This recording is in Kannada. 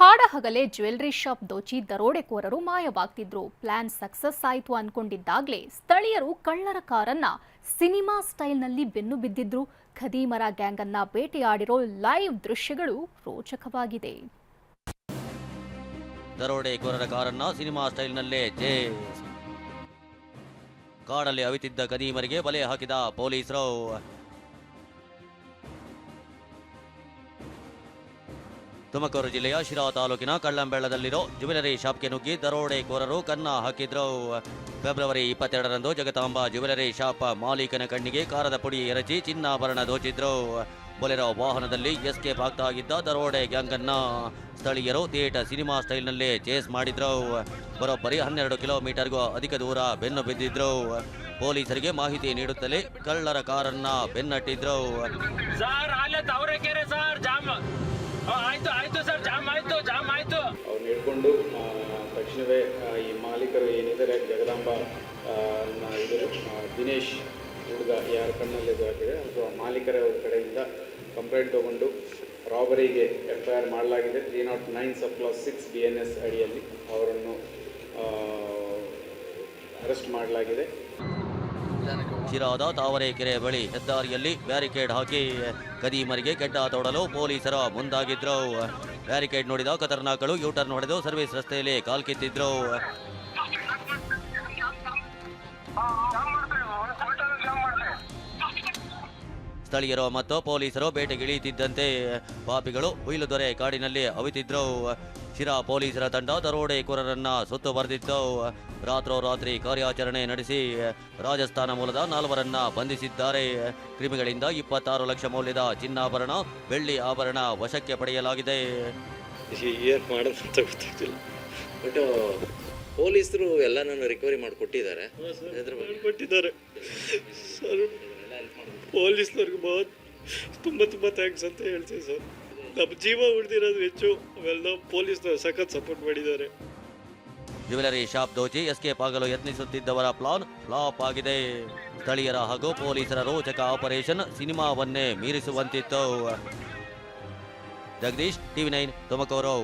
ಹಾಡಹಗಲೇ ಜ್ಯುವೆಲ್ಲರಿ ಶಾಪ್ ದೋಚಿ ದರೋಡೆಕೋರರು ಮಾಯವಾಗ್ತಿದ್ರು. ಪ್ಲಾನ್ ಸಕ್ಸಸ್ ಆಯಿತು ಅನ್ಕೊಂಡಿದ್ದಾಗ್ಲೇ ಸ್ಥಳೀಯರು ಕಳ್ಳರ ಕಾರನ್ನ ಸಿನಿಮಾ ಸ್ಟೈಲ್ನಲ್ಲಿ ಬೆನ್ನು ಬಿದ್ದಿದ್ರು. ಖದೀಮರ ಗ್ಯಾಂಗ್ ಅನ್ನ ಬೇಟೆಯಾಡಿರೋ ಲೈವ್ ದೃಶ್ಯಗಳು ರೋಚಕವಾಗಿದೆ. ದರೋಡೆಕೋರರ ಕಾರನ್ನ ಸಿನಿಮಾ ಸ್ಟೈಲ್ನಲ್ಲೇ ಕಾಡಲ್ಲಿ ಅವಿತಿದ್ದ ಖದೀಮರಿಗೆ ಬಲೆ ಹಾಕಿದ ಪೊಲೀಸರು. ತುಮಕೂರು ಜಿಲ್ಲೆಯ ಶಿರಾ ತಾಲೂಕಿನ ಕಳ್ಳಂಬೆಳ್ಳದಲ್ಲಿರೋ ಜ್ಯುವೆಲರಿ ಶಾಪ್ಗೆ ನುಗ್ಗಿ ದರೋಡೆಕೋರರು ಕನ್ನ ಹಾಕಿದ್ರು. ಫೆಬ್ರವರಿ 22ರಂದು ಜಗತಾಂಬ ಜ್ಯುವೆಲರಿ ಶಾಪ್ ಮಾಲೀಕನ ಕಣ್ಣಿಗೆ ಕಾರದ ಪುಡಿ ಎರಚಿ ಚಿನ್ನಾಭರಣ ದೋಚಿದ್ರು. ಬೊಲೆರೋ ವಾಹನದಲ್ಲಿ ಎಸ್ಕೇಪ್ ಆಗ್ತಾ ಇದ್ದ ದರೋಡೆ ಗ್ಯಾಂಗ್ ಅನ್ನ ಸ್ಥಳೀಯರು ಥಿಯೇಟರ್ ಸಿನಿಮಾ ಸ್ಟೈಲ್ನಲ್ಲೇ ಚೇಸ್ ಮಾಡಿದ್ರು. ಬರೋಬ್ಬರಿ 12 ಕಿಲೋಮೀಟರ್ಗೂ ಅಧಿಕ ದೂರ ಬೆನ್ನು ಬಿದ್ದಿದ್ರು. ಪೊಲೀಸರಿಗೆ ಮಾಹಿತಿ ನೀಡುತ್ತಲೇ ಕಳ್ಳರ ಕಾರನ್ನ ಬೆನ್ನಟ್ಟಿದ್ರು. ಅವ್ರನ್ನ ಹಿಡ್ಕೊಂಡು ತಕ್ಷಣವೇ ಈ ಮಾಲೀಕರು ಏನಿದ್ದಾರೆ ಜಗದಾಂಬ ಇವರು ದಿನೇಶ್ ಹುಡುಗ ಯಾರ ಕಣ್ಣಲ್ಲಿ ಹಾಕಿದೆ ಅಥವಾ ಮಾಲೀಕರ ಕಡೆಯಿಂದ ಕಂಪ್ಲೇಂಟ್ ತಗೊಂಡು ರಾಬರಿಗೆ FIR ಮಾಡಲಾಗಿದೆ. 309 ಸಬ್ ಕ್ಲಾಸ್ 6 BNS ಅಡಿಯಲ್ಲಿ ಅವರನ್ನು ಅರೆಸ್ಟ್ ಮಾಡಲಾಗಿದೆ. ಶಿರಾದ ತಾವರೆಕೆರೆ ಬಳಿ ಹೆದ್ದಾರಿಯಲ್ಲಿ ಬ್ಯಾರಿಕೇಡ್ ಹಾಕಿ ಖದೀಮರಿಗೆ ಕೆಡ್ಡ ತೋಡಲು ಪೊಲೀಸರು ಮುಂದಾಗಿದ್ರು. ಬ್ಯಾರಿಕೇಡ್ ನೋಡಿದ ಖತರ್ನಾಕ್ಗಳು ಯೂಟರ್ನ್ ಹೊಡೆದು ಸರ್ವಿಸ್ ರಸ್ತೆಯಲ್ಲಿ ಕಾಲ್ಕಿತ್ತಿದ್ರು. ಸ್ಥಳೀಯರು ಮತ್ತು ಪೊಲೀಸರು ಬೇಟೆಗಿಳಿಯುತ್ತಿದ್ದಂತೆ ಪಾಪಿಗಳು ಹುಯಿಲುದೊರೆ ಕಾಡಿನಲ್ಲಿ ಅವಿತಿದ್ರು. ಶಿರಾ ಪೊಲೀಸರ ತಂಡ ದರೋಡೆಕೋರರನ್ನ ಸುತ್ತು ಬರೆದಿತ್ತು. ರಾತ್ರೋರಾತ್ರಿ ಕಾರ್ಯಾಚರಣೆ ನಡೆಸಿ ರಾಜಸ್ಥಾನ ಮೂಲದ 4ರನ್ನ ಬಂಧಿಸಿದ್ದಾರೆ. ಕ್ರಿಮಿಗಳಿಂದ 26 ಲಕ್ಷ ಮೌಲ್ಯದ ಚಿನ್ನಾಭರಣ, ಬೆಳ್ಳಿ ಆಭರಣ ವಶಕ್ಕೆ ಪಡೆಯಲಾಗಿದೆ. ಏನು ಮಾಡೋದಂತ ಗೊತ್ತಾಗ್ತಿಲ್ಲ. ಬಟ್ ಪೊಲೀಸರು ಎಲ್ಲನೂ ರಿಕವರಿ ಮಾಡಿಕೊಟ್ಟಿದ್ದಾರೆ. ಸರ್ ಪೊಲೀಸ್ನವ್ರಿಗೆ ತುಂಬ ಥ್ಯಾಂಕ್ಸ್ ಅಂತ ಹೇಳ್ತೀವಿ ಸರ್. ನಮ್ಮ ಜೀವ ಉಳಿದಿರೋದು ಹೆಚ್ಚು. ಅವೆಲ್ಲ ಪೊಲೀಸ್ನವ್ರು ಸಖತ್ ಸಪೋರ್ಟ್ ಮಾಡಿದ್ದಾರೆ. ಜ್ಯುವೆಲರಿ ಶಾಪ್ ದೋಚಿ ಎಸ್ಕೇಪ್ ಆಗಲು ಯತ್ನಿಸುತ್ತಿದ್ದವರ ಪ್ಲಾನ್ ಫ್ಲಾಪ್ ಆಗಿದೆ. ಸ್ಥಳೀಯರ ಹಾಗೂ ಪೊಲೀಸರ ರೋಚಕ ಆಪರೇಷನ್ ಸಿನಿಮಾವನ್ನೇ ಮೀರಿಸುವಂತಿತ್ತು. ಜಗದೀಶ್, TV9 ತುಮಕೂರು.